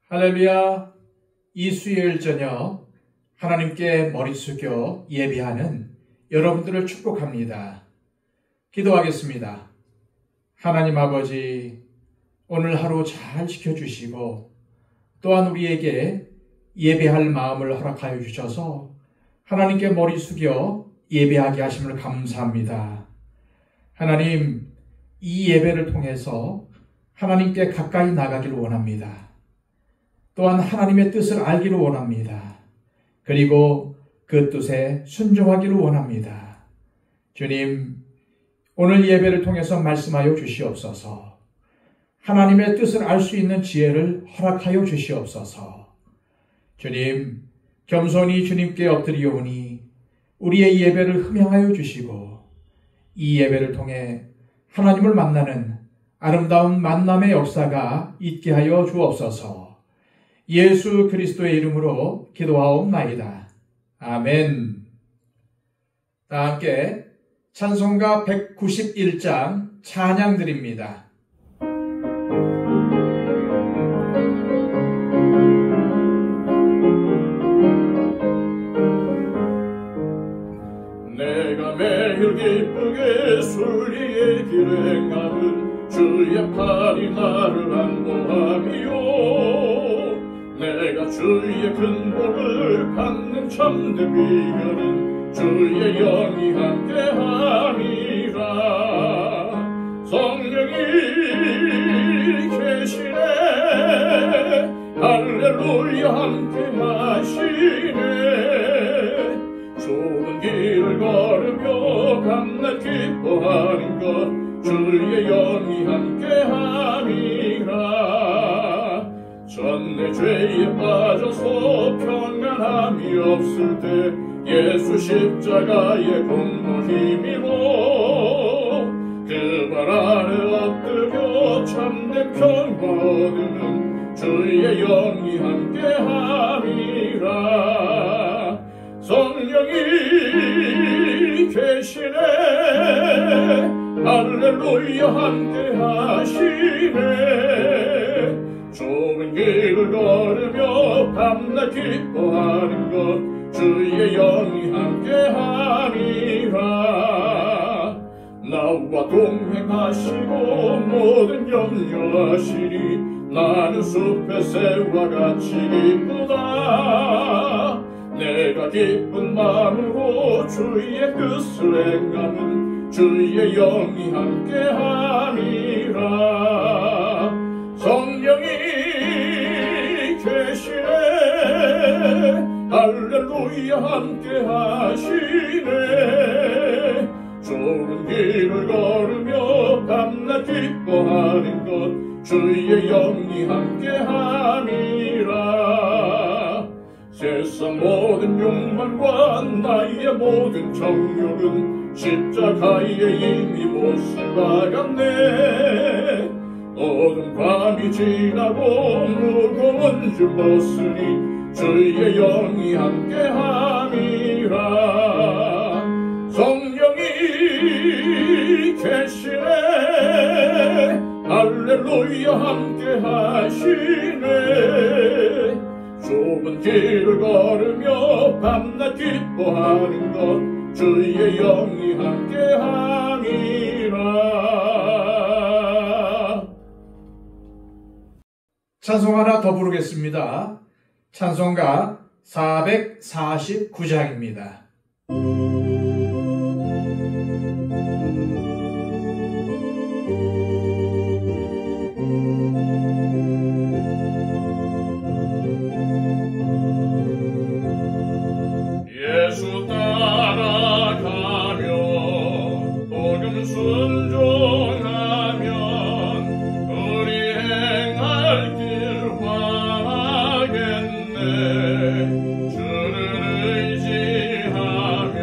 할렐루야. 이 수요일 저녁 하나님께 머리 숙여 예배하는 여러분들을 축복합니다. 기도하겠습니다. 하나님 아버지, 오늘 하루 잘 지켜주시고 또한 우리에게 예배할 마음을 허락하여 주셔서 하나님께 머리 숙여 예배하게 하심을 감사합니다. 하나님, 이 예배를 통해서 하나님께 가까이 나가기를 원합니다. 또한 하나님의 뜻을 알기를 원합니다. 그리고 그 뜻에 순종하기를 원합니다. 주님, 오늘 예배를 통해서 말씀하여 주시옵소서. 하나님의 뜻을 알 수 있는 지혜를 허락하여 주시옵소서. 주님, 겸손히 주님께 엎드리오니 우리의 예배를 흠양하여 주시고 이 예배를 통해 하나님을 만나는 아름다운 만남의 역사가 있게 하여 주옵소서. 예수 그리스도의 이름으로 기도하옵나이다. 아멘. 다 함께 찬송가 191장 찬양 드립니다. 내가 매일 기쁘게 순리의 길을 행하는 주의 팔이 나를 안보함이요, 내가 주의 큰 복을 받는 참된 비결은 주의 영이 함께함이라. 성령이 계시네, 할렐루야 함께하시네. 좁은 길을 걸으며 밤낮 기뻐하는 것 주의 영이 함께함이라. 전내 죄에 빠져서 평안함이 없을 때 예수 십자가의 공로 힘이로 그 발 아래 엎드려 참된 평화 얻으는 주의 영이 함께함이라. 성령이 계시네, 할렐루야 함께하시네. 좁은 길을 걸으며 밤낮 기뻐하는 것 주의 영이 함께함이라. 나와 동행하시고 모든 염려하시니 나는 숲의 새와 같이 기쁘다. 내가 기쁜 마음으로 주의 뜻을 행하는 주의 영이 함께함이라. 성령이 계시네, 할렐루야 함께하시네. 좁은 길을 걸으며 밤낮 기뻐하는 것 주의 영이 함께함이라. 세상 모든 욕망과 나의 모든 정욕은 십자가에 이미 못을 박았네. 어두운 밤이 지나고 무거운 줄 벗으니 주의 영이 함께함이라. 성령이 계시네, 할렐루야 함께하시네. 좁은 길을 걸으며 밤낮 기뻐하는 것 주의 영이 함께함이라. 찬송 하나 더 부르겠습니다. 찬송가 449장입니다. 예수 따라가며 복음 순종하면 우리 행할 길 화하겠네. 주를 의지하며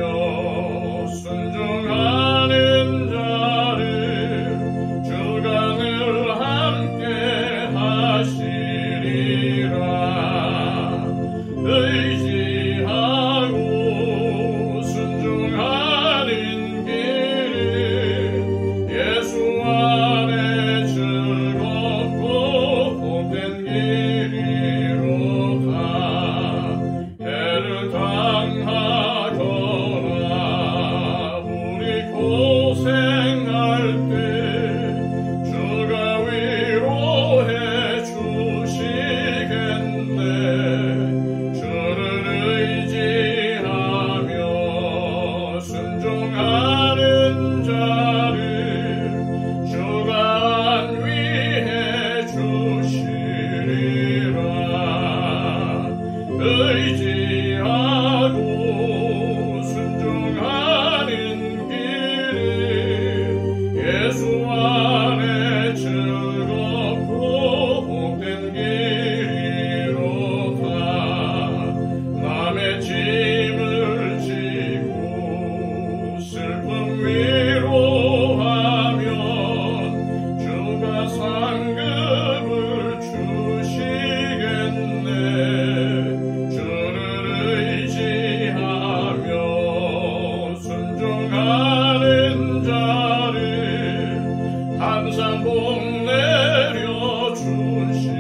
항상 복 내려 주시리라.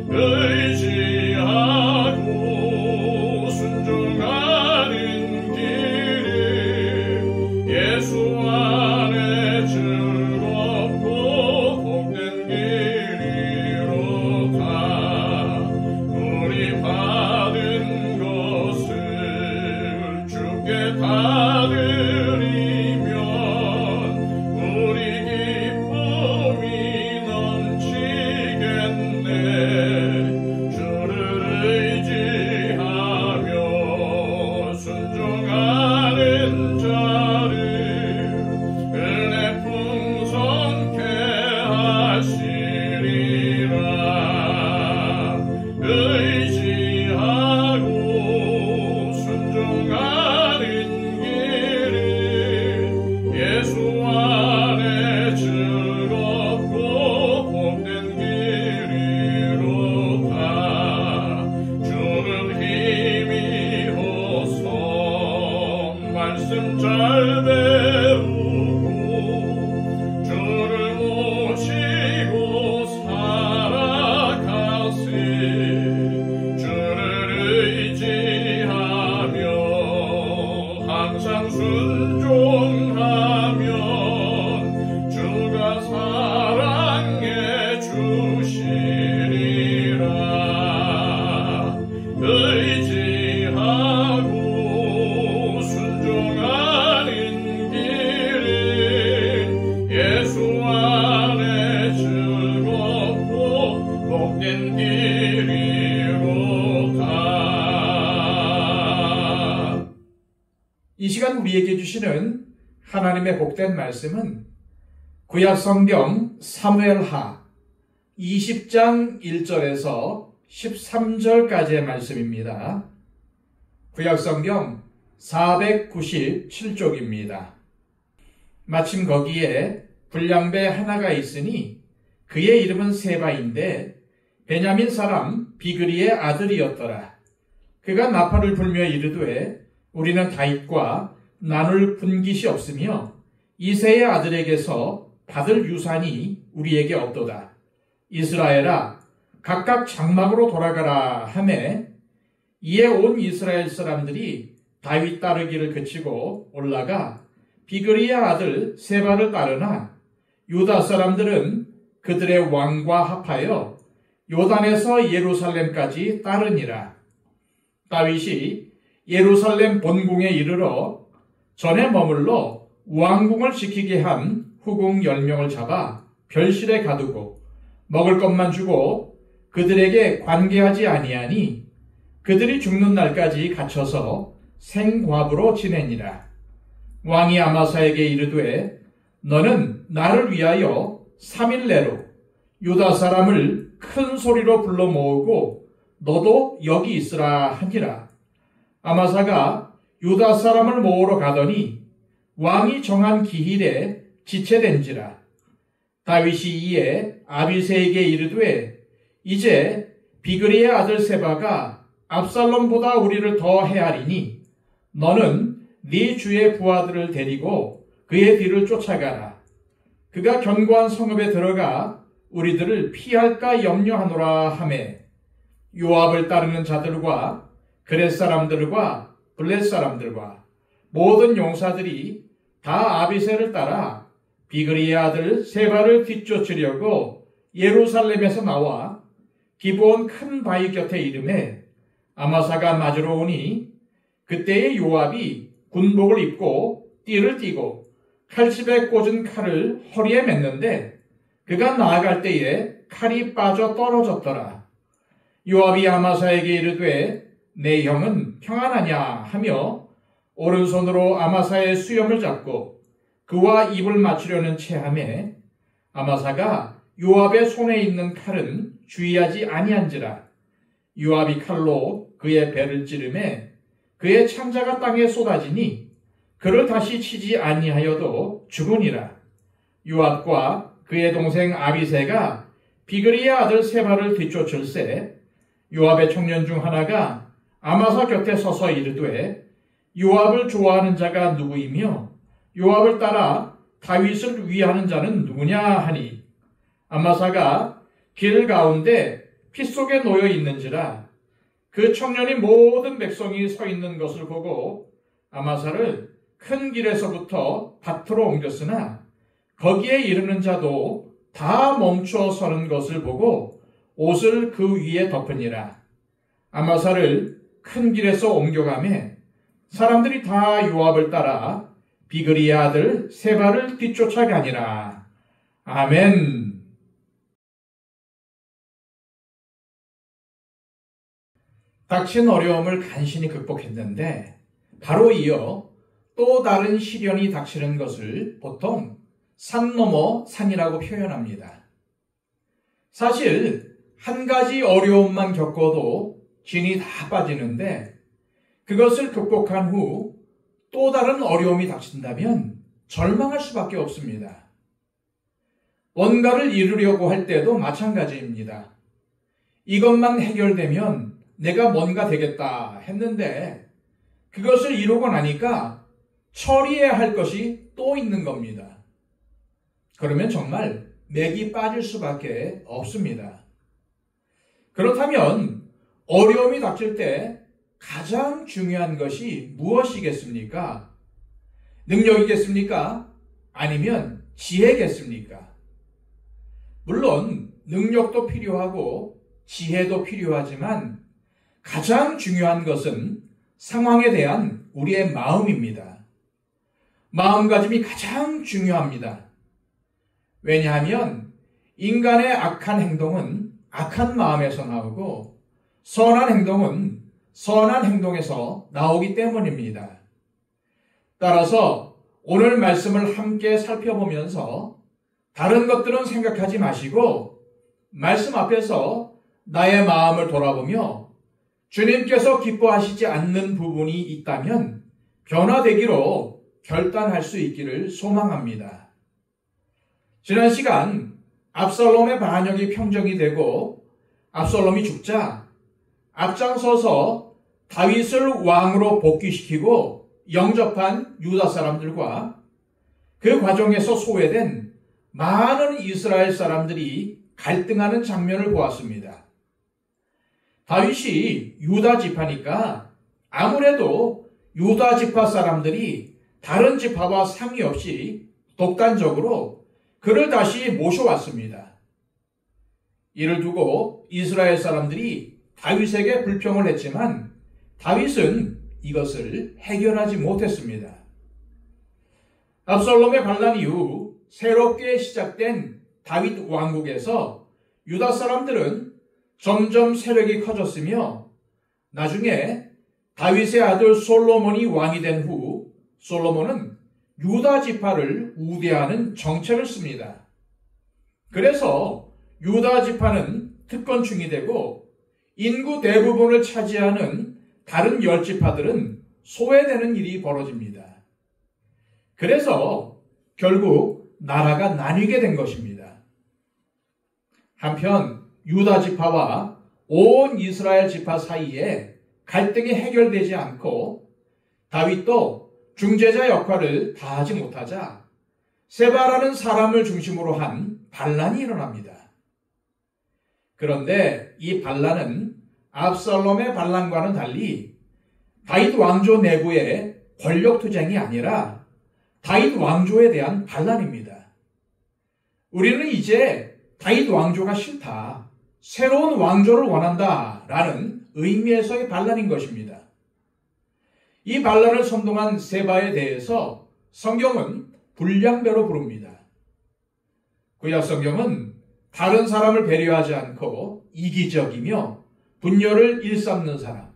의지하고 순종하는 길이 예수 안에 즐겁고 복된 길이로다. 우리 받은 것을 주께 받으리면 우리 기쁨이 넘치겠네. 주를 의지하며 순종하는 자를 은혜 풍성케 하시리라. 의지하고 순종하는 길은 예수 안에 즐겁고 복된 길이로다. 주는 힘이어서 말씀 잘 배우고 주를 모시고 살아가세. 주를 의지하며 항상 순종하면 주가 사랑해 주시리라. 의지하고 순종하는 길은 예수 안에 즐겁고 복된 길이로다. 이 시간 우리에게 주시는 하나님의 복된 말씀은 구약 성경 사무엘하 20장 1절에서 13절까지의 말씀입니다. 구약 성경 497쪽입니다. 마침 거기에 불량배 하나가 있으니 그의 이름은 세바인데 베냐민 사람 비그리의 아들이었더라. 그가 나팔을 불며 이르되 우리는 다윗과 나눌 분깃이 없으며 이새의 아들에게서 받을 유산이 우리에게 없도다. 이스라엘아 각각 장막으로 돌아가라 하매 이에 온 이스라엘 사람들이 다윗 따르기를 그치고 올라가 비그리의 아들 세바를 따르나 유다 사람들은 그들의 왕과 합하여 요단에서 예루살렘까지 따르니라. 다윗이 예루살렘 본궁에 이르러 전에 머물러 왕궁을 지키게 한 후궁 10명을 잡아 별실에 가두고 먹을 것만 주고 그들에게 관계하지 아니하니 그들이 죽는 날까지 갇혀서 생과부로 지내니라. 왕이 아마사에게 이르되 너는 나를 위하여 3일 내로 유다 사람을 큰 소리로 불러 모으고 너도 여기 있으라 하니라. 아마사가 유다 사람을 모으러 가더니 왕이 정한 기일에 지체된지라. 다윗이 이에 아비새에게 이르되 이제 비그리의 아들 세바가 압살롬보다 우리를 더 헤아리니 너는 네 주의 부하들을 데리고 그의 뒤를 쫓아가라. 그가 견고한 성읍에 들어가 우리들을 피할까 염려하노라 하매 요압을 따르는 자들과 그렛 사람들과 블렛 사람들과 모든 용사들이 다 아비새를 따라 비그리의 아들 세바를 뒤쫓으려고 예루살렘에서 나와 기브온 큰 바위 곁에 이르매 아마사가 맞으러 오니 그때에 요압이 군복을 입고 띠를 띠고 칼집에 꽂은 칼을 허리에 맸는데 그가 나아갈 때에 칼이 빠져 떨어졌더라. 요압이 아마사에게 이르되 내 형은 평안하냐 하며 오른손으로 아마사의 수염을 잡고 그와 입을 맞추려는 체함에 아마사가 요압의 손에 있는 칼은 주의하지 아니한지라. 요압이 칼로 그의 배를 찌르매 그의 창자가 땅에 쏟아지니 그를 다시 치지 아니하여도 죽으니라. 요압과 그의 동생 아비새가 비그리의 아들 세바를 뒤쫓을새 요압의 청년 중 하나가 아마사 곁에 서서 이르되 요압을 좋아하는 자가 누구이며 요압을 따라 다윗을 위하는 자는 누구냐 하니 암마사가 길 가운데 피 속에 놓여 있는지라. 그 청년이 모든 백성이 서 있는 것을 보고 아마사를 큰 길에서부터 밭으로 옮겼으나 거기에 이르는 자도 다 멈추어 서는 것을 보고 옷을 그 위에 덮으니라. 아마사를 큰 길에서 옮겨가매 사람들이 다 요압을 따라 비그리의 아들 세바를 뒤쫓아가니라. 아멘. 닥친 어려움을 간신히 극복했는데 바로 이어 또 다른 시련이 닥치는 것을 보통 산 넘어 산이라고 표현합니다. 사실 한 가지 어려움만 겪어도 진이 다 빠지는데 그것을 극복한 후 또 다른 어려움이 닥친다면 절망할 수밖에 없습니다. 뭔가를 이루려고 할 때도 마찬가지입니다. 이것만 해결되면 내가 뭔가 되겠다 했는데 그것을 이루고 나니까 처리해야 할 것이 또 있는 겁니다. 그러면 정말 맥이 빠질 수밖에 없습니다. 그렇다면 어려움이 닥칠 때 가장 중요한 것이 무엇이겠습니까? 능력이겠습니까? 아니면 지혜겠습니까? 물론 능력도 필요하고 지혜도 필요하지만 가장 중요한 것은 상황에 대한 우리의 마음입니다. 마음가짐이 가장 중요합니다. 왜냐하면 인간의 악한 행동은 악한 마음에서 나오고 선한 행동은 선한 행동에서 나오기 때문입니다. 따라서 오늘 말씀을 함께 살펴보면서 다른 것들은 생각하지 마시고 말씀 앞에서 나의 마음을 돌아보며 주님께서 기뻐하시지 않는 부분이 있다면 변화되기로 결단할 수 있기를 소망합니다. 지난 시간 압살롬의 반역이 평정이 되고 압살롬이 죽자 앞장서서 다윗을 왕으로 복귀시키고 영접한 유다 사람들과 그 과정에서 소외된 많은 이스라엘 사람들이 갈등하는 장면을 보았습니다. 다윗이 유다 지파니까 아무래도 유다 지파 사람들이 다른 지파와 상의없이 독단적으로 그를 다시 모셔왔습니다. 이를 두고 이스라엘 사람들이 다윗에게 불평을 했지만 다윗은 이것을 해결하지 못했습니다. 압살롬의 반란 이후 새롭게 시작된 다윗 왕국에서 유다 사람들은 점점 세력이 커졌으며 나중에 다윗의 아들 솔로몬이 왕이 된 후 솔로몬은 유다 지파를 우대하는 정책을 씁니다. 그래서 유다 지파는 특권층이 되고 인구 대부분을 차지하는 다른 10지파들은 소외되는 일이 벌어집니다. 그래서 결국 나라가 나뉘게 된 것입니다. 한편 유다 지파와 온 이스라엘 지파 사이에 갈등이 해결되지 않고 다윗도 중재자 역할을 다하지 못하자 세바라는 사람을 중심으로 한 반란이 일어납니다. 그런데 이 반란은 압살롬의 반란과는 달리 다윗 왕조 내부의 권력 투쟁이 아니라 다윗 왕조에 대한 반란입니다. 우리는 이제 다윗 왕조가 싫다, 새로운 왕조를 원한다라는 의미에서의 반란인 것입니다. 이 반란을 선동한 세바에 대해서 성경은 불량배로 부릅니다. 구약 성경은 다른 사람을 배려하지 않고 이기적이며 분열을 일삼는 사람,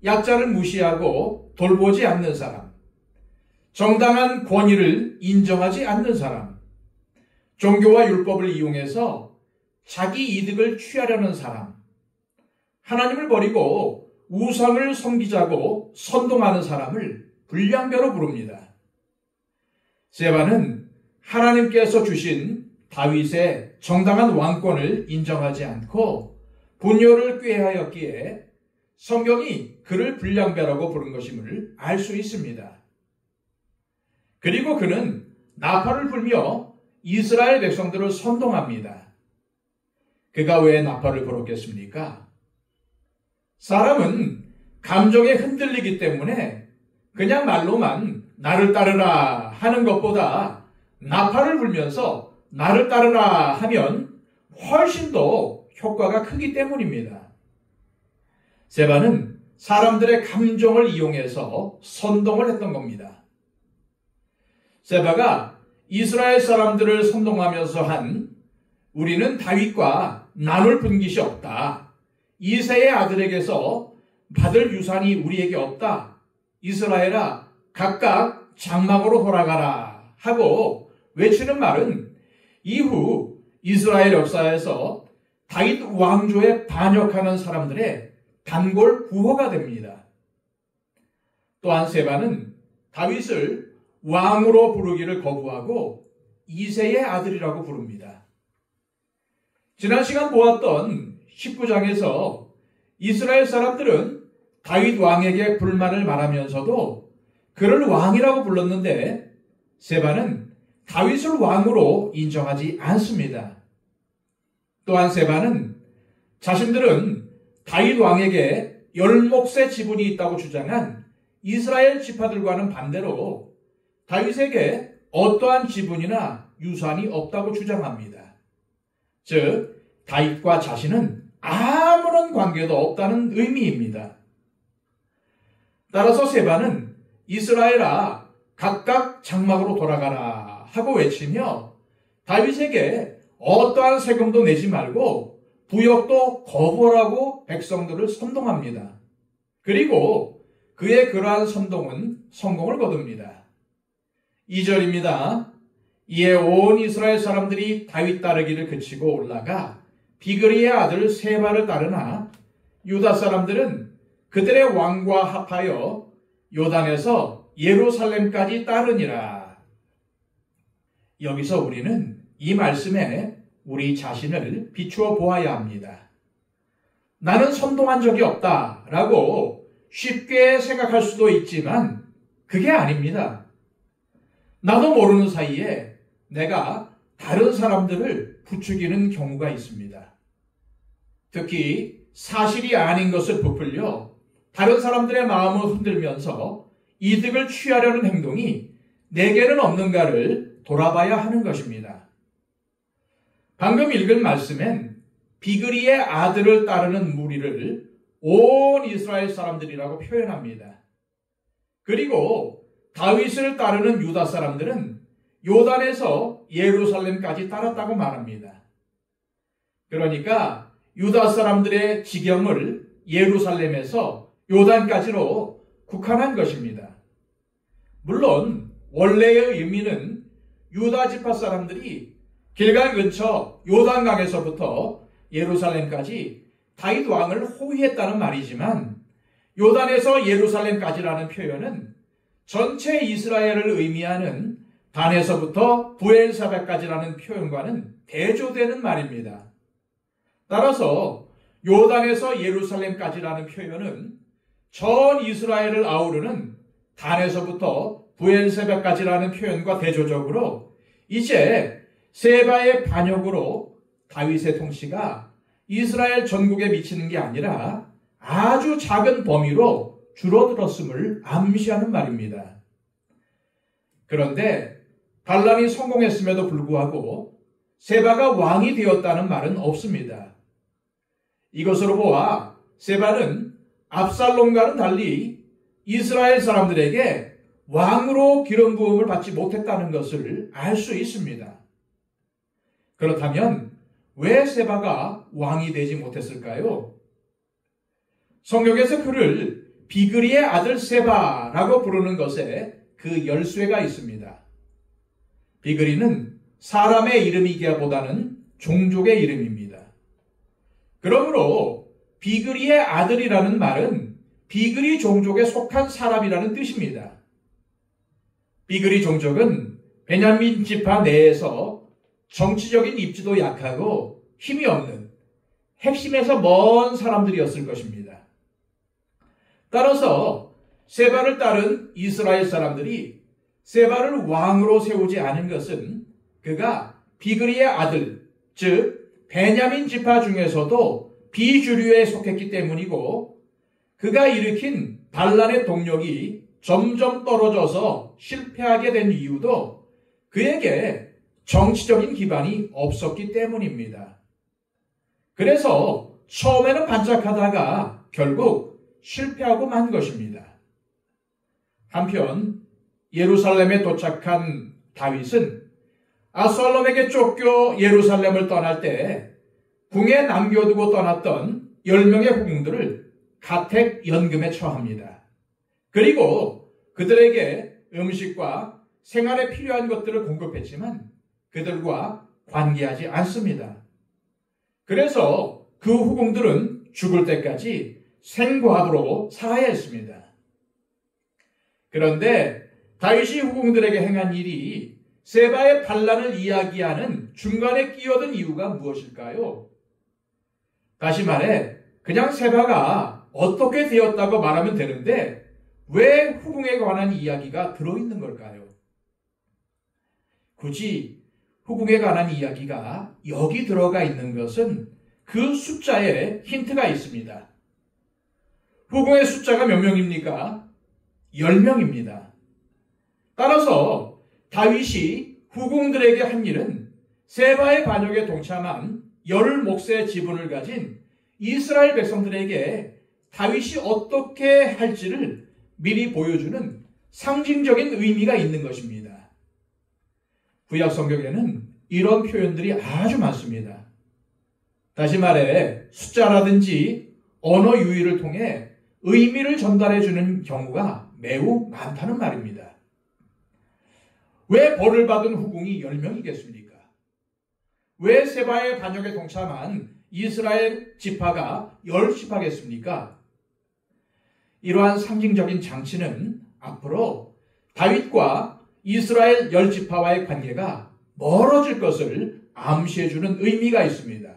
약자를 무시하고 돌보지 않는 사람, 정당한 권위를 인정하지 않는 사람, 종교와 율법을 이용해서 자기 이득을 취하려는 사람, 하나님을 버리고 우상을 섬기자고 선동하는 사람을 불량배로 부릅니다. 세바는 하나님께서 주신 다윗의 정당한 왕권을 인정하지 않고 분열을 꾀하였기에 성경이 그를 불량배라고 부른 것임을 알 수 있습니다. 그리고 그는 나팔을 불며 이스라엘 백성들을 선동합니다. 그가 왜 나팔을 불었겠습니까? 사람은 감정에 흔들리기 때문에 그냥 말로만 나를 따르라 하는 것보다 나팔을 불면서 나를 따르라 하면 훨씬 더 효과가 크기 때문입니다. 세바는 사람들의 감정을 이용해서 선동을 했던 겁니다. 세바가 이스라엘 사람들을 선동하면서 한 우리는 다윗과 나눌 분깃이 없다. 이새의 아들에게서 받을 유산이 우리에게 없다. 이스라엘아 각각 장막으로 돌아가라 하고 외치는 말은 이후 이스라엘 역사에서 다윗 왕조에 반역하는 사람들의 단골 구호가 됩니다. 또한 세바는 다윗을 왕으로 부르기를 거부하고 이새의 아들이라고 부릅니다. 지난 시간 보았던 19장에서 이스라엘 사람들은 다윗 왕에게 불만을 말하면서도 그를 왕이라고 불렀는데 세바는 다윗을 왕으로 인정하지 않습니다. 또한 세바는 자신들은 다윗 왕에게 10몫의 지분이 있다고 주장한 이스라엘 지파들과는 반대로 다윗에게 어떠한 지분이나 유산이 없다고 주장합니다. 즉 다윗과 자신은 아무런 관계도 없다는 의미입니다. 따라서 세바는 이스라엘아 각각 장막으로 돌아가라 하고 외치며 다윗에게 어떠한 세금도 내지 말고 부역도 거부하라고 백성들을 선동합니다. 그리고 그의 그러한 선동은 성공을 거둡니다. 2절입니다. 이에 온 이스라엘 사람들이 다윗 따르기를 그치고 올라가 비그리의 아들 세바를 따르나 유다 사람들은 그들의 왕과 합하여 요단에서 예루살렘까지 따르니라. 여기서 우리는 이 말씀에 우리 자신을 비추어 보아야 합니다. 나는 선동한 적이 없다라고 쉽게 생각할 수도 있지만 그게 아닙니다. 나도 모르는 사이에 내가 다른 사람들을 부추기는 경우가 있습니다. 특히 사실이 아닌 것을 부풀려 다른 사람들의 마음을 흔들면서 이득을 취하려는 행동이 내게는 없는가를 돌아봐야 하는 것입니다. 방금 읽은 말씀엔 비그리의 아들을 따르는 무리를 온 이스라엘 사람들이라고 표현합니다. 그리고 다윗을 따르는 유다 사람들은 요단에서 예루살렘까지 따랐다고 말합니다. 그러니까 유다 사람들의 지경을 예루살렘에서 요단까지로 국한한 것입니다. 물론 원래의 의미는 유다 지파 사람들이 길갈 근처 요단강에서부터 예루살렘까지 다윗 왕을 호위했다는 말이지만 요단에서 예루살렘까지라는 표현은 전체 이스라엘을 의미하는 단에서부터 부엘사베까지라는 표현과는 대조되는 말입니다. 따라서 요단에서 예루살렘까지라는 표현은 전 이스라엘을 아우르는 단에서부터 부엘세베까지라는 표현과 대조적으로 이제 세바의 반역으로 다윗의 통치가 이스라엘 전국에 미치는 게 아니라 아주 작은 범위로 줄어들었음을 암시하는 말입니다. 그런데 반란이 성공했음에도 불구하고 세바가 왕이 되었다는 말은 없습니다. 이것으로 보아 세바는 압살롬과는 달리 이스라엘 사람들에게 왕으로 기름 부음을 받지 못했다는 것을 알 수 있습니다. 그렇다면 왜 세바가 왕이 되지 못했을까요? 성경에서 그를 비그리의 아들 세바라고 부르는 것에 그 열쇠가 있습니다. 비그리는 사람의 이름이기보다는 종족의 이름입니다. 그러므로 비그리의 아들이라는 말은 비그리 종족에 속한 사람이라는 뜻입니다. 비그리 종족은 베냐민 지파 내에서 정치적인 입지도 약하고 힘이 없는 핵심에서 먼 사람들이었을 것입니다. 따라서 세바를 따른 이스라엘 사람들이 세바를 왕으로 세우지 않은 것은 그가 비그리의 아들, 즉 베냐민 지파 중에서도 비주류에 속했기 때문이고, 그가 일으킨 반란의 동력이 점점 떨어져서 실패하게 된 이유도 그에게 정치적인 기반이 없었기 때문입니다. 그래서 처음에는 반짝하다가 결국 실패하고 만 것입니다. 한편 예루살렘에 도착한 다윗은 압살롬에게 쫓겨 예루살렘을 떠날 때 궁에 남겨두고 떠났던 10명의 후궁들을 가택 연금에 처합니다. 그리고 그들에게 음식과 생활에 필요한 것들을 공급했지만 그들과 관계하지 않습니다. 그래서 그 후궁들은 죽을 때까지 생과부로 살아야 했습니다. 그런데 다윗이 후궁들에게 행한 일이 세바의 반란을 이야기하는 중간에 끼어든 이유가 무엇일까요? 다시 말해 그냥 세바가 어떻게 되었다고 말하면 되는데 왜 후궁에 관한 이야기가 들어있는 걸까요? 굳이 후궁에 관한 이야기가 여기 들어가 있는 것은 그 숫자에 힌트가 있습니다. 후궁의 숫자가 몇 명입니까? 10명입니다. 따라서 다윗이 후궁들에게 한 일은 세바의 반역에 동참한 10몫의 지분을 가진 이스라엘 백성들에게 다윗이 어떻게 할지를 미리 보여주는 상징적인 의미가 있는 것입니다. 구약 성경에는 이런 표현들이 아주 많습니다. 다시 말해 숫자라든지 언어 유희를 통해 의미를 전달해 주는 경우가 매우 많다는 말입니다. 왜 벌을 받은 후궁이 10명이겠습니까? 왜 세바의 반역에 동참한 이스라엘 지파가 10지파겠습니까? 이러한 상징적인 장치는 앞으로 다윗과 이스라엘 10지파와의 관계가 멀어질 것을 암시해주는 의미가 있습니다.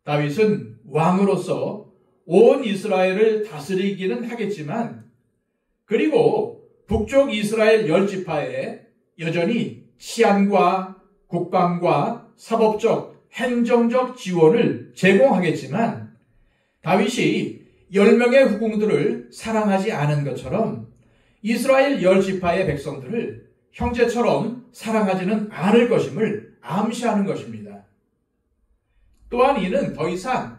다윗은 왕으로서 온 이스라엘을 다스리기는 하겠지만 그리고 북쪽 이스라엘 10지파에 여전히 치안과 국방과 사법적, 행정적 지원을 제공하겠지만 다윗이 10명의 후궁들을 사랑하지 않은 것처럼 이스라엘 10지파의 백성들을 형제처럼 사랑하지는 않을 것임을 암시하는 것입니다. 또한 이는 더 이상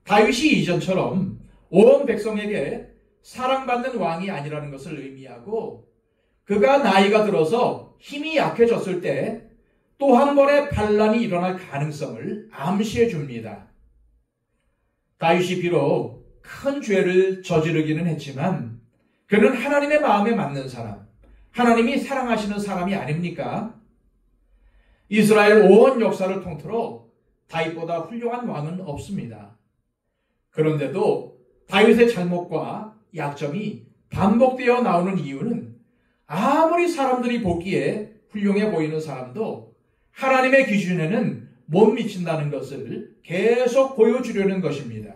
다윗이 이전처럼 온 백성에게 사랑받는 왕이 아니라는 것을 의미하고 그가 나이가 들어서 힘이 약해졌을 때 또 한 번의 반란이 일어날 가능성을 암시해 줍니다. 다윗이 비록 큰 죄를 저지르기는 했지만 그는 하나님의 마음에 맞는 사람, 하나님이 사랑하시는 사람이 아닙니까? 이스라엘 온 역사를 통틀어 다윗보다 훌륭한 왕은 없습니다. 그런데도 다윗의 잘못과 약점이 반복되어 나오는 이유는 아무리 사람들이 보기에 훌륭해 보이는 사람도 하나님의 기준에는 못 미친다는 것을 계속 보여주려는 것입니다.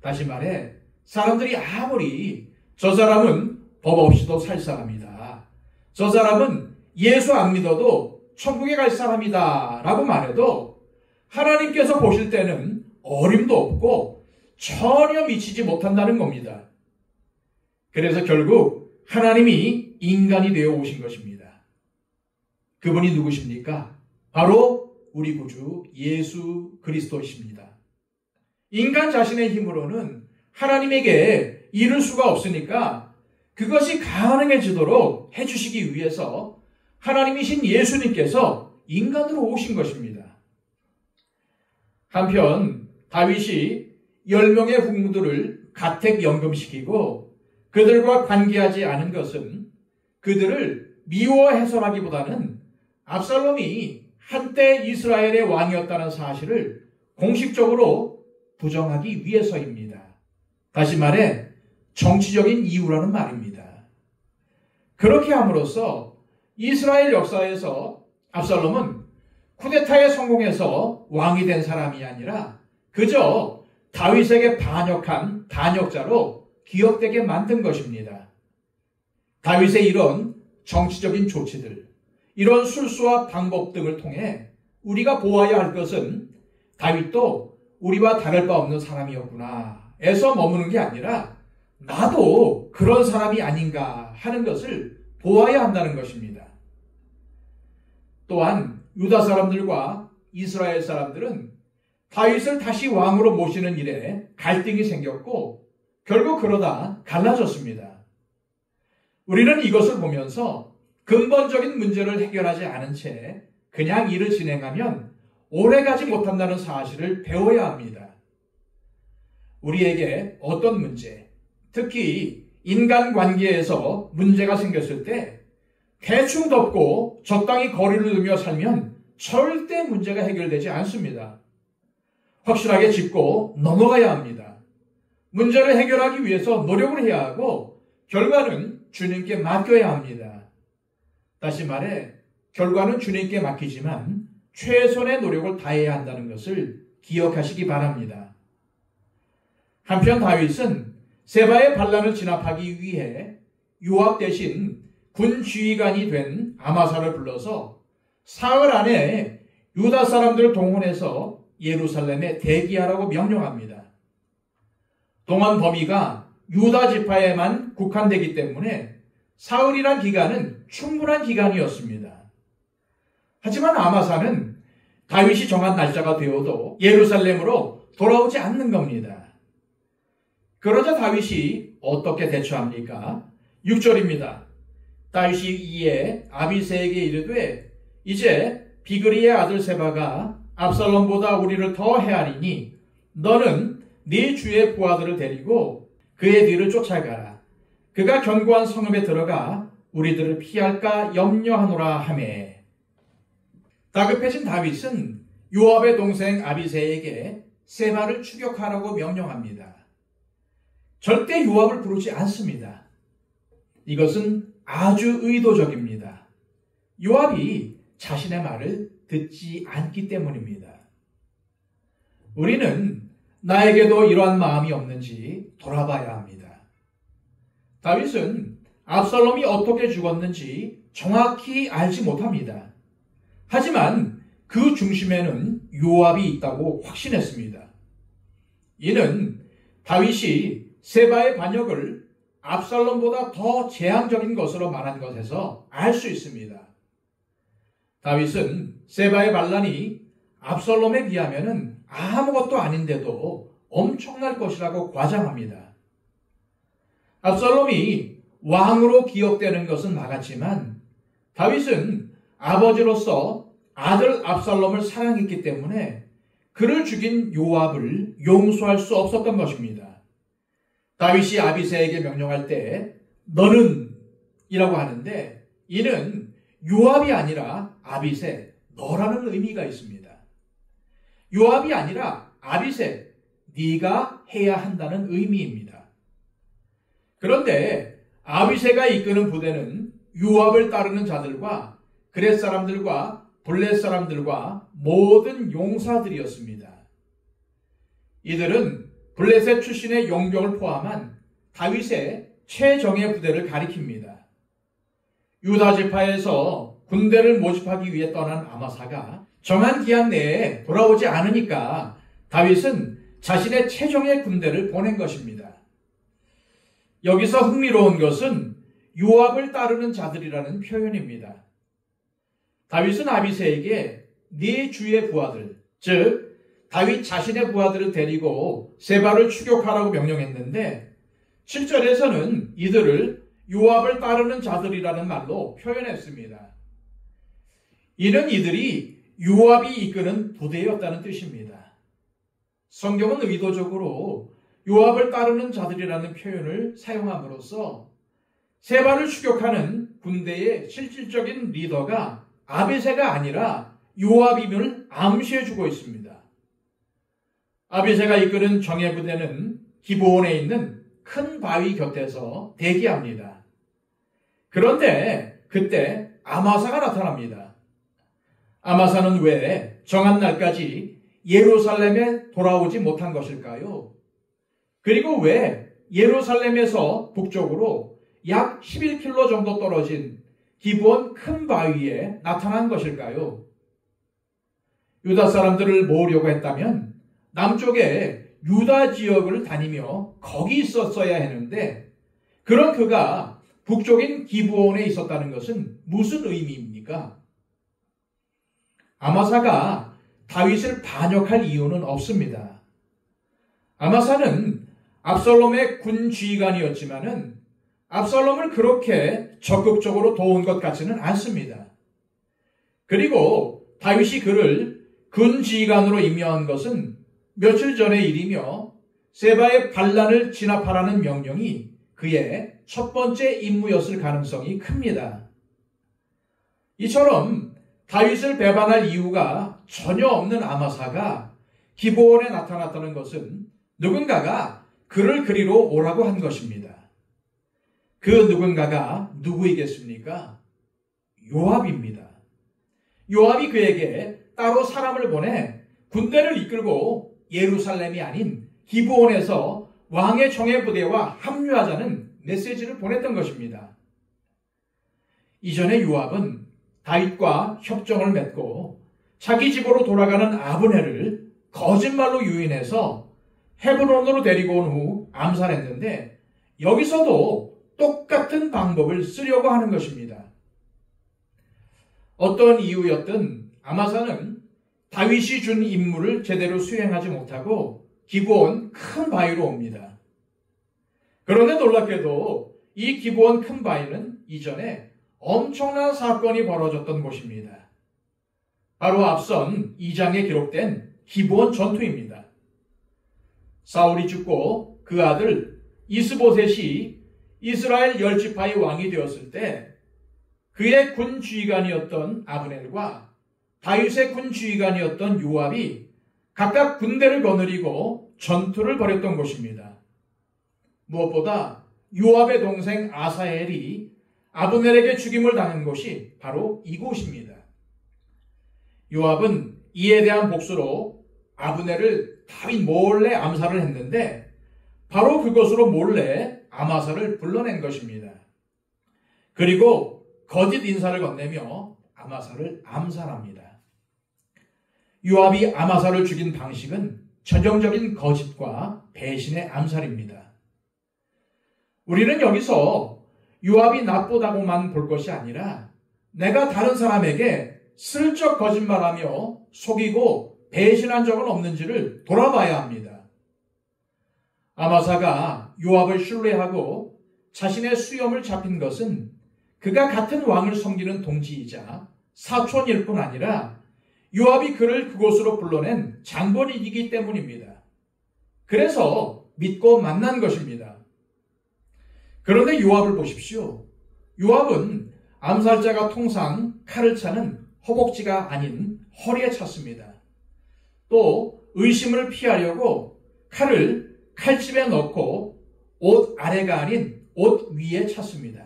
다시 말해 사람들이 아무리 저 사람은 법 없이도 살 사람이다, 저 사람은 예수 안 믿어도 천국에 갈 사람이다 라고 말해도 하나님께서 보실 때는 어림도 없고 전혀 미치지 못한다는 겁니다. 그래서 결국 하나님이 인간이 되어 오신 것입니다. 그분이 누구십니까? 바로 우리 구주 예수 그리스도이십니다. 인간 자신의 힘으로는 하나님에게 이룰 수가 없으니까 그것이 가능해지도록 해주시기 위해서 하나님이신 예수님께서 인간으로 오신 것입니다. 한편 다윗이 10명의 후궁들을 가택 연금시키고 그들과 관계하지 않은 것은 그들을 미워해서라기보다는 압살롬이 한때 이스라엘의 왕이었다는 사실을 공식적으로 부정하기 위해서입니다. 다시 말해 정치적인 이유라는 말입니다. 그렇게 함으로써 이스라엘 역사에서 압살롬은 쿠데타에 성공해서 왕이 된 사람이 아니라 그저 다윗에게 반역한 반역자로 기억되게 만든 것입니다. 다윗의 이런 정치적인 조치들, 이런 술수와 방법 등을 통해 우리가 보아야 할 것은 다윗도 우리와 다를 바 없는 사람이었구나 에서 머무는 게 아니라 나도 그런 사람이 아닌가 하는 것을 보아야 한다는 것입니다. 또한 유다 사람들과 이스라엘 사람들은 다윗을 다시 왕으로 모시는 일에 갈등이 생겼고 결국 그러다 갈라졌습니다. 우리는 이것을 보면서 근본적인 문제를 해결하지 않은 채 그냥 일을 진행하면 오래가지 못한다는 사실을 배워야 합니다. 우리에게 어떤 문제, 특히 인간관계에서 문제가 생겼을 때 대충 덮고 적당히 거리를 두며 살면 절대 문제가 해결되지 않습니다. 확실하게 짚고 넘어가야 합니다. 문제를 해결하기 위해서 노력을 해야 하고 결과는 주님께 맡겨야 합니다. 다시 말해 결과는 주님께 맡기지만 최선의 노력을 다해야 한다는 것을 기억하시기 바랍니다. 한편 다윗은 세바의 반란을 진압하기 위해 요압 대신 군 지휘관이 된 아마사를 불러서 사흘 안에 유다 사람들을 동원해서 예루살렘에 대기하라고 명령합니다. 동원 범위가 유다 지파에만 국한되기 때문에 사흘이란 기간은 충분한 기간이었습니다. 하지만 아마사는 다윗이 정한 날짜가 되어도 예루살렘으로 돌아오지 않는 겁니다. 그러자 다윗이 어떻게 대처합니까? 6절입니다. 다윗이 이에 아비새에게 이르되 이제 비그리의 아들 세바가 압살롬보다 우리를 더 헤아리니 너는 네 주의 부하들을 데리고 그의 뒤를 쫓아가라. 그가 견고한 성읍에 들어가 우리들을 피할까 염려하노라 하매. 다급해진 다윗은 요압의 동생 아비새에게 세바를 추격하라고 명령합니다. 절대 요압을 부르지 않습니다. 이것은 아주 의도적입니다. 요압이 자신의 말을 듣지 않기 때문입니다. 우리는 나에게도 이러한 마음이 없는지 돌아봐야 합니다. 다윗은 압살롬이 어떻게 죽었는지 정확히 알지 못합니다. 하지만 그 중심에는 요압이 있다고 확신했습니다. 이는 다윗이 세바의 반역을 압살롬보다 더 재앙적인 것으로 말한 것에서 알 수 있습니다. 다윗은 세바의 반란이 압살롬에 비하면 아무것도 아닌데도 엄청날 것이라고 과장합니다. 압살롬이 왕으로 기억되는 것은 막았지만 다윗은 아버지로서 아들 압살롬을 사랑했기 때문에 그를 죽인 요압을 용서할 수 없었던 것입니다. 다윗이 아비새에게 명령할 때 너는 이라고 하는데 이는 요압이 아니라 아비새, 너라는 의미가 있습니다. 요압이 아니라 아비새, 네가 해야 한다는 의미입니다. 그런데 아비새가 이끄는 부대는 요압을 따르는 자들과 그렛 사람들과 블렛 사람들과 모든 용사들이었습니다. 이들은 블레셋 출신의 용병을 포함한 다윗의 최정예 부대를 가리킵니다. 유다 지파에서 군대를 모집하기 위해 떠난 아마사가 정한 기한 내에 돌아오지 않으니까 다윗은 자신의 최정예 군대를 보낸 것입니다. 여기서 흥미로운 것은 요압을 따르는 자들이라는 표현입니다. 다윗은 아비새에게 네 주의 부하들, 즉 다윗 자신의 부하들을 데리고 세바를 추격하라고 명령했는데 7절에서는 이들을 요압을 따르는 자들이라는 말로 표현했습니다. 이는 이들이 요압이 이끄는 부대였다는 뜻입니다. 성경은 의도적으로 요압을 따르는 자들이라는 표현을 사용함으로써 세바를 추격하는 군대의 실질적인 리더가 아비새가 아니라 요압임을 암시해주고 있습니다. 아비새가 이끄는 정예부대는 기브온에 있는 큰 바위 곁에서 대기합니다. 그런데 그때 아마사가 나타납니다. 아마사는 왜 정한 날까지 예루살렘에 돌아오지 못한 것일까요? 그리고 왜 예루살렘에서 북쪽으로 약 11km 정도 떨어진 기브온 큰 바위에 나타난 것일까요? 유다 사람들을 모으려고 했다면 남쪽에 유다 지역을 다니며 거기 있었어야 했는데, 그런 그가 북쪽인 기브온에 있었다는 것은 무슨 의미입니까? 아마사가 다윗을 반역할 이유는 없습니다. 아마사는 압살롬의 군 지휘관이었지만은 압살롬을 그렇게 적극적으로 도운 것 같지는 않습니다. 그리고 다윗이 그를 군 지휘관으로 임명한 것은 며칠 전의 일이며 세바의 반란을 진압하라는 명령이 그의 첫 번째 임무였을 가능성이 큽니다. 이처럼 다윗을 배반할 이유가 전혀 없는 아마사가 기브온에 나타났다는 것은 누군가가 그를 그리로 오라고 한 것입니다. 그 누군가가 누구이겠습니까? 요압입니다. 요압이 그에게 따로 사람을 보내 군대를 이끌고 예루살렘이 아닌 기브온에서 왕의 정예 부대와 합류하자는 메시지를 보냈던 것입니다. 이전에 요압은 다윗과 협정을 맺고 자기 집으로 돌아가는 아브넬을 거짓말로 유인해서 헤브론으로 데리고 온 후 암살했는데, 여기서도 똑같은 방법을 쓰려고 하는 것입니다. 어떤 이유였든 아마사는 다윗이 준 임무를 제대로 수행하지 못하고 기브온 큰 바위로 옵니다. 그런데 놀랍게도 이 기브온 큰 바위는 이전에 엄청난 사건이 벌어졌던 곳입니다. 바로 앞선 2장에 기록된 기브온 전투입니다. 사울이 죽고 그 아들 이스보셋이 이스라엘 10지파의 왕이 되었을 때 그의 군 지휘관이었던 아브넬과 다윗의 군 지휘관이었던 요압이 각각 군대를 거느리고 전투를 벌였던 곳입니다. 무엇보다 요압의 동생 아사엘이 아브넬에게 죽임을 당한 곳이 바로 이곳입니다. 요압은 이에 대한 복수로 아브넬을 다윗 몰래 암살을 했는데, 바로 그것으로 몰래 아마사를 불러낸 것입니다. 그리고 거짓 인사를 건네며 아마사를 암살합니다. 요압이 아마사를 죽인 방식은 전형적인 거짓과 배신의 암살입니다. 우리는 여기서 요압이 나쁘다고만 볼 것이 아니라 내가 다른 사람에게 슬쩍 거짓말하며 속이고 배신한 적은 없는지를 돌아봐야 합니다. 아마사가 요압을 신뢰하고 자신의 수염을 잡힌 것은 그가 같은 왕을 섬기는 동지이자 사촌일 뿐 아니라 요압이 그를 그곳으로 불러낸 장본인이기 때문입니다. 그래서 믿고 만난 것입니다. 그런데 요압을 보십시오. 요압은 암살자가 통상 칼을 차는 허벅지가 아닌 허리에 찼습니다. 또 의심을 피하려고 칼을 칼집에 넣고 옷 아래가 아닌 옷 위에 찼습니다.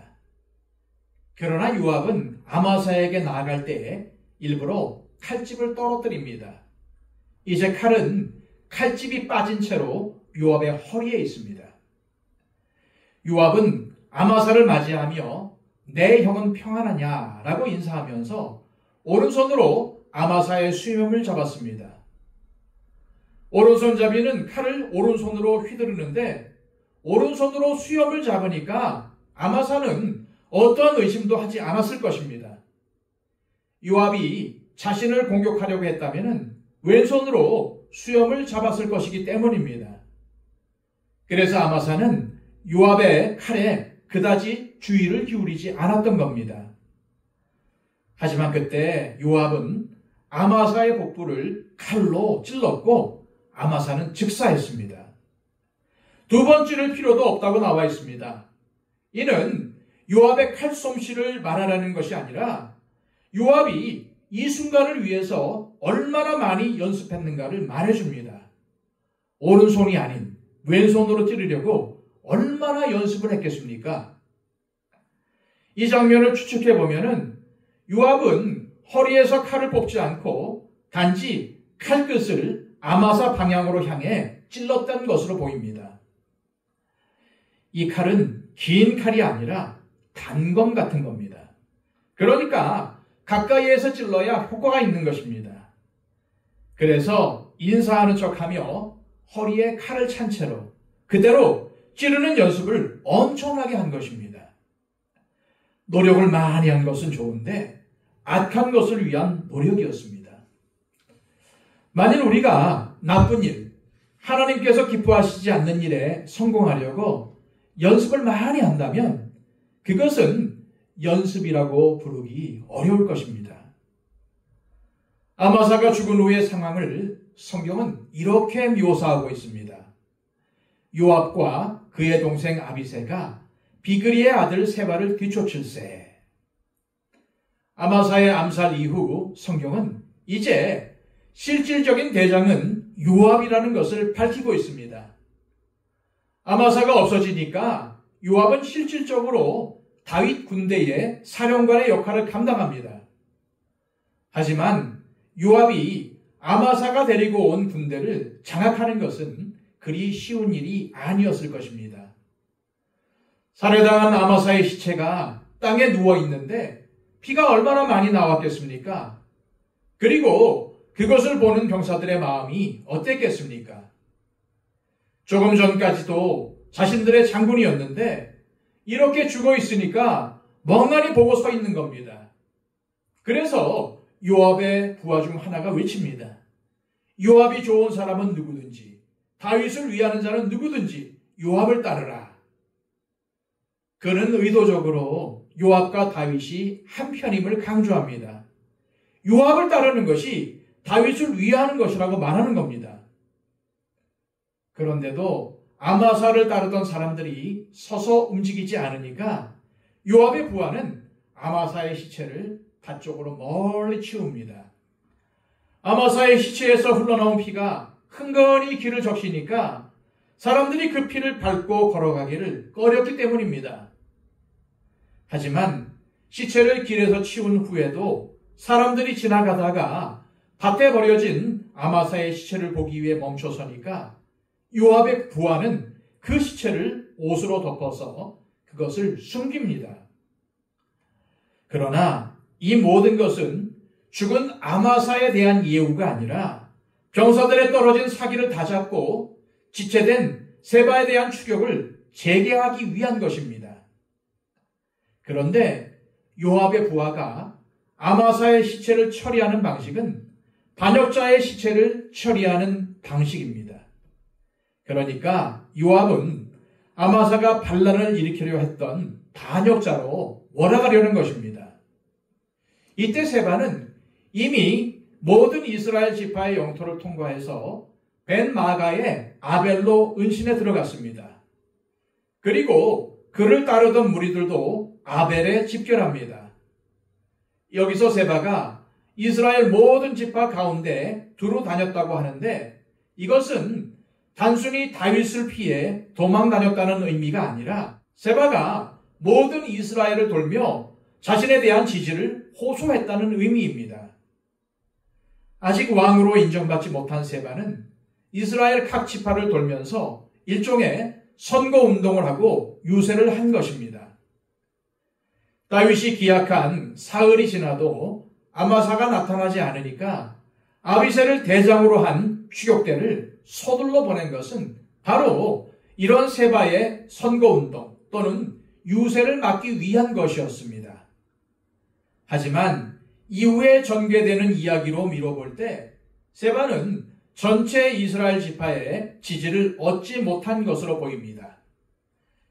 그러나 요압은 아마사에게 나아갈 때에 일부러 칼집을 떨어뜨립니다. 이제 칼은 칼집이 빠진 채로 요압의 허리에 있습니다. 요압은 아마사를 맞이하며 내 형은 평안하냐라고 인사하면서 오른손으로 아마사의 수염을 잡았습니다. 오른손잡이는 칼을 오른손으로 휘두르는데 오른손으로 수염을 잡으니까 아마사는 어떠한 의심도 하지 않았을 것입니다. 요압이 자신을 공격하려고 했다면 왼손으로 수염을 잡았을 것이기 때문입니다. 그래서 아마사는 요압의 칼에 그다지 주의를 기울이지 않았던 겁니다. 하지만 그때 요압은 아마사의 복부를 칼로 찔렀고 아마사는 즉사했습니다. 두 번 찌를 필요도 없다고 나와 있습니다. 이는 요압의 칼솜씨를 말하라는 것이 아니라 요압이 이 순간을 위해서 얼마나 많이 연습했는가를 말해줍니다. 오른손이 아닌 왼손으로 찌르려고 얼마나 연습을 했겠습니까? 이 장면을 추측해보면 요압은 허리에서 칼을 뽑지 않고 단지 칼끝을 아마사 방향으로 향해 찔렀던 것으로 보입니다. 이 칼은 긴 칼이 아니라 단검 같은 겁니다. 그러니까 가까이에서 찔러야 효과가 있는 것입니다. 그래서 인사하는 척하며 허리에 칼을 찬 채로 그대로 찌르는 연습을 엄청나게 한 것입니다. 노력을 많이 한 것은 좋은데 악한 것을 위한 노력이었습니다. 만일 우리가 나쁜 일, 하나님께서 기뻐하시지 않는 일에 성공하려고 연습을 많이 한다면 그것은 연습이라고 부르기 어려울 것입니다. 아마사가 죽은 후의 상황을 성경은 이렇게 묘사하고 있습니다. 요압과 그의 동생 아비새가 비그리의 아들 세바를 뒤쫓을세. 아마사의 암살 이후 성경은 이제 실질적인 대장은 요압이라는 것을 밝히고 있습니다. 아마사가 없어지니까 요압은 실질적으로 다윗 군대의 사령관의 역할을 감당합니다. 하지만 요압이 아마사가 데리고 온 군대를 장악하는 것은 그리 쉬운 일이 아니었을 것입니다. 살해당한 아마사의 시체가 땅에 누워 있는데 피가 얼마나 많이 나왔겠습니까? 그리고 그것을 보는 병사들의 마음이 어땠겠습니까? 조금 전까지도 자신들의 장군이었는데 이렇게 죽어 있으니까 멍하니 보고 서 있는 겁니다. 그래서 요압의 부하 중 하나가 외칩니다. 요압이 좋은 사람은 누구든지, 다윗을 위하는 자는 누구든지 요압을 따르라. 그는 의도적으로 요압과 다윗이 한편임을 강조합니다. 요압을 따르는 것이 다윗을 위하는 것이라고 말하는 겁니다. 그런데도 아마사를 따르던 사람들이 서서 움직이지 않으니까 요압의 부하는 아마사의 시체를 밭쪽으로 멀리 치웁니다. 아마사의 시체에서 흘러나온 피가 흥건히 길을 적시니까 사람들이 그 피를 밟고 걸어가기를 꺼렸기 때문입니다. 하지만 시체를 길에서 치운 후에도 사람들이 지나가다가 밭에 버려진 아마사의 시체를 보기 위해 멈춰서니까 요압의 부하는 그 시체를 옷으로 덮어서 그것을 숨깁니다. 그러나 이 모든 것은 죽은 아마사에 대한 예우가 아니라 병사들의 떨어진 사기를 다잡고 지체된 세바에 대한 추격을 재개하기 위한 것입니다. 그런데 요압의 부하가 아마사의 시체를 처리하는 방식은 반역자의 시체를 처리하는 방식입니다. 그러니까 요압은 아마사가 반란을 일으키려 했던 반역자로 몰아가려는 것입니다. 이때 세바는 이미 모든 이스라엘 지파의 영토를 통과해서 벤 마가의 아벨로 은신에 들어갔습니다. 그리고 그를 따르던 무리들도 아벨에 집결합니다. 여기서 세바가 이스라엘 모든 지파 가운데 두루 다녔다고 하는데 이것은 단순히 다윗을 피해 도망 다녔다는 의미가 아니라 세바가 모든 이스라엘을 돌며 자신에 대한 지지를 호소했다는 의미입니다. 아직 왕으로 인정받지 못한 세바는 이스라엘 각 지파를 돌면서 일종의 선거운동을 하고 유세를 한 것입니다. 다윗이 기약한 사흘이 지나도 아마사가 나타나지 않으니까 아비새를 대장으로 한 추격대를 서둘러 보낸 것은 바로 이런 세바의 선거운동 또는 유세를 막기 위한 것이었습니다. 하지만 이후에 전개되는 이야기로 미뤄볼 때 세바는 전체 이스라엘 지파의 지지를 얻지 못한 것으로 보입니다.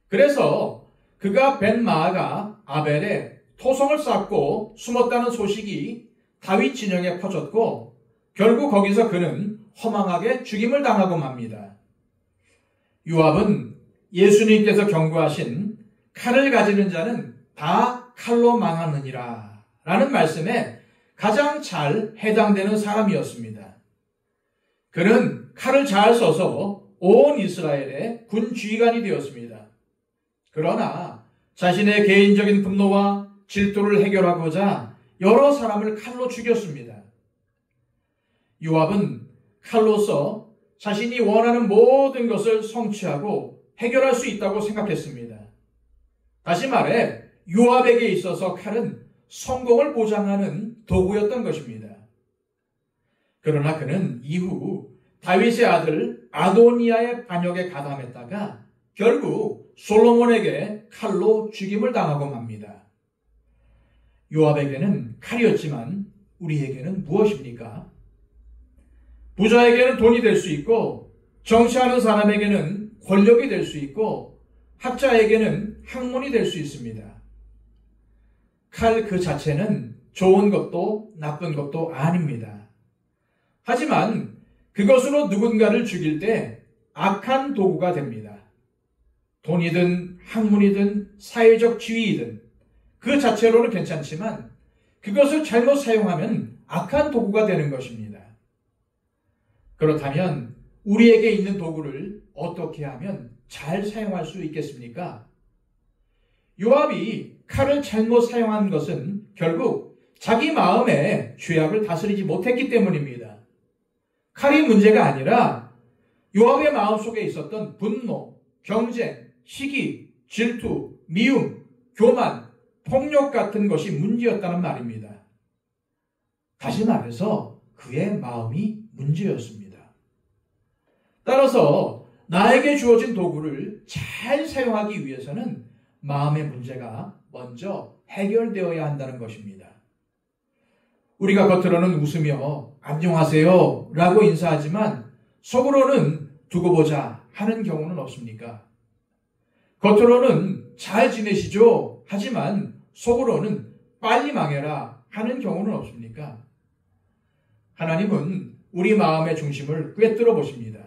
그래서 그가 벤 마아가 아벨에 토성을 쌓고 숨었다는 소식이 다윗 진영에 퍼졌고 결국 거기서 그는 허망하게 죽임을 당하고 맙니다. 요압은 예수님께서 경고하신 칼을 가지는 자는 다 칼로 망하느니라 라는 말씀에 가장 잘 해당되는 사람이었습니다. 그는 칼을 잘 써서 온 이스라엘의 군 지휘관이 되었습니다. 그러나 자신의 개인적인 분노와 질투를 해결하고자 여러 사람을 칼로 죽였습니다. 요압은 칼로서 자신이 원하는 모든 것을 성취하고 해결할 수 있다고 생각했습니다. 다시 말해 요압에게 있어서 칼은 성공을 보장하는 도구였던 것입니다. 그러나 그는 이후 다윗의 아들 아도니아의 반역에 가담했다가 결국 솔로몬에게 칼로 죽임을 당하고 맙니다. 요압에게는 칼이었지만 우리에게는 무엇입니까? 부자에게는 돈이 될 수 있고 정치하는 사람에게는 권력이 될 수 있고 학자에게는 학문이 될 수 있습니다. 칼 그 자체는 좋은 것도 나쁜 것도 아닙니다. 하지만 그것으로 누군가를 죽일 때 악한 도구가 됩니다. 돈이든 학문이든 사회적 지위이든 그 자체로는 괜찮지만 그것을 잘못 사용하면 악한 도구가 되는 것입니다. 그렇다면 우리에게 있는 도구를 어떻게 하면 잘 사용할 수 있겠습니까? 요압이 칼을 잘못 사용한 것은 결국 자기 마음의 죄악을 다스리지 못했기 때문입니다. 칼이 문제가 아니라 요압의 마음속에 있었던 분노, 경쟁, 시기, 질투, 미움, 교만, 폭력 같은 것이 문제였다는 말입니다. 다시 말해서 그의 마음이 문제였습니다. 따라서 나에게 주어진 도구를 잘 사용하기 위해서는 마음의 문제가 먼저 해결되어야 한다는 것입니다. 우리가 겉으로는 웃으며 안녕하세요 라고 인사하지만 속으로는 두고 보자 하는 경우는 없습니까? 겉으로는 잘 지내시죠 하지만 속으로는 빨리 망해라 하는 경우는 없습니까? 하나님은 우리 마음의 중심을 꿰뚫어 보십니다.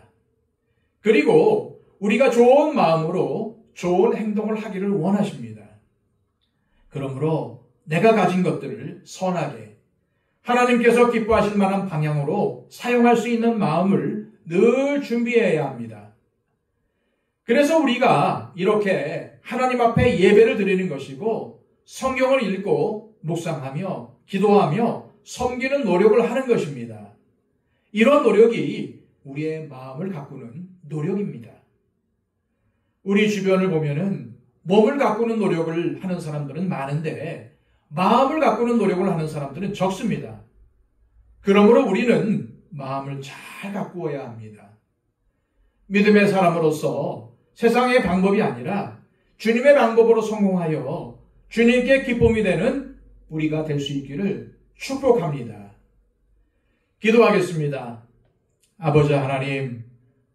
그리고 우리가 좋은 마음으로 좋은 행동을 하기를 원하십니다. 그러므로 내가 가진 것들을 선하게 하나님께서 기뻐하실 만한 방향으로 사용할 수 있는 마음을 늘 준비해야 합니다. 그래서 우리가 이렇게 하나님 앞에 예배를 드리는 것이고 성경을 읽고 묵상하며 기도하며 섬기는 노력을 하는 것입니다. 이런 노력이 우리의 마음을 가꾸는 노력입니다. 우리 주변을 보면은 몸을 가꾸는 노력을 하는 사람들은 많은데 마음을 가꾸는 노력을 하는 사람들은 적습니다. 그러므로 우리는 마음을 잘 가꾸어야 합니다. 믿음의 사람으로서 세상의 방법이 아니라 주님의 방법으로 성공하여 주님께 기쁨이 되는 우리가 될 수 있기를 축복합니다. 기도하겠습니다. 아버지 하나님,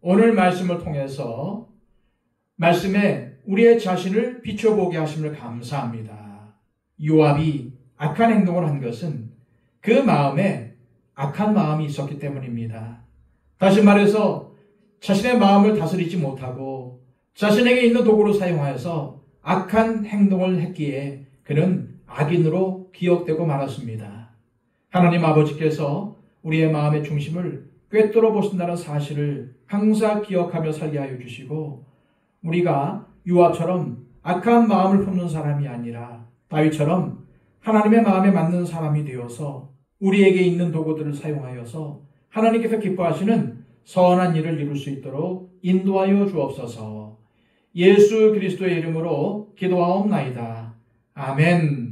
오늘 말씀을 통해서 말씀에 우리의 자신을 비춰보게 하심을 감사합니다. 요압이 악한 행동을 한 것은 그 마음에 악한 마음이 있었기 때문입니다. 다시 말해서 자신의 마음을 다스리지 못하고 자신에게 있는 도구로 사용하여서 악한 행동을 했기에 그는 악인으로 기억되고 말았습니다. 하나님 아버지께서 우리의 마음의 중심을 꿰뚫어 보신다는 사실을 항상 기억하며 살게 하여 주시고 우리가 요압처럼 악한 마음을 품는 사람이 아니라 다윗처럼 하나님의 마음에 맞는 사람이 되어서 우리에게 있는 도구들을 사용하여서 하나님께서 기뻐하시는 선한 일을 이룰 수 있도록 인도하여 주옵소서. 예수 그리스도의 이름으로 기도하옵나이다. 아멘.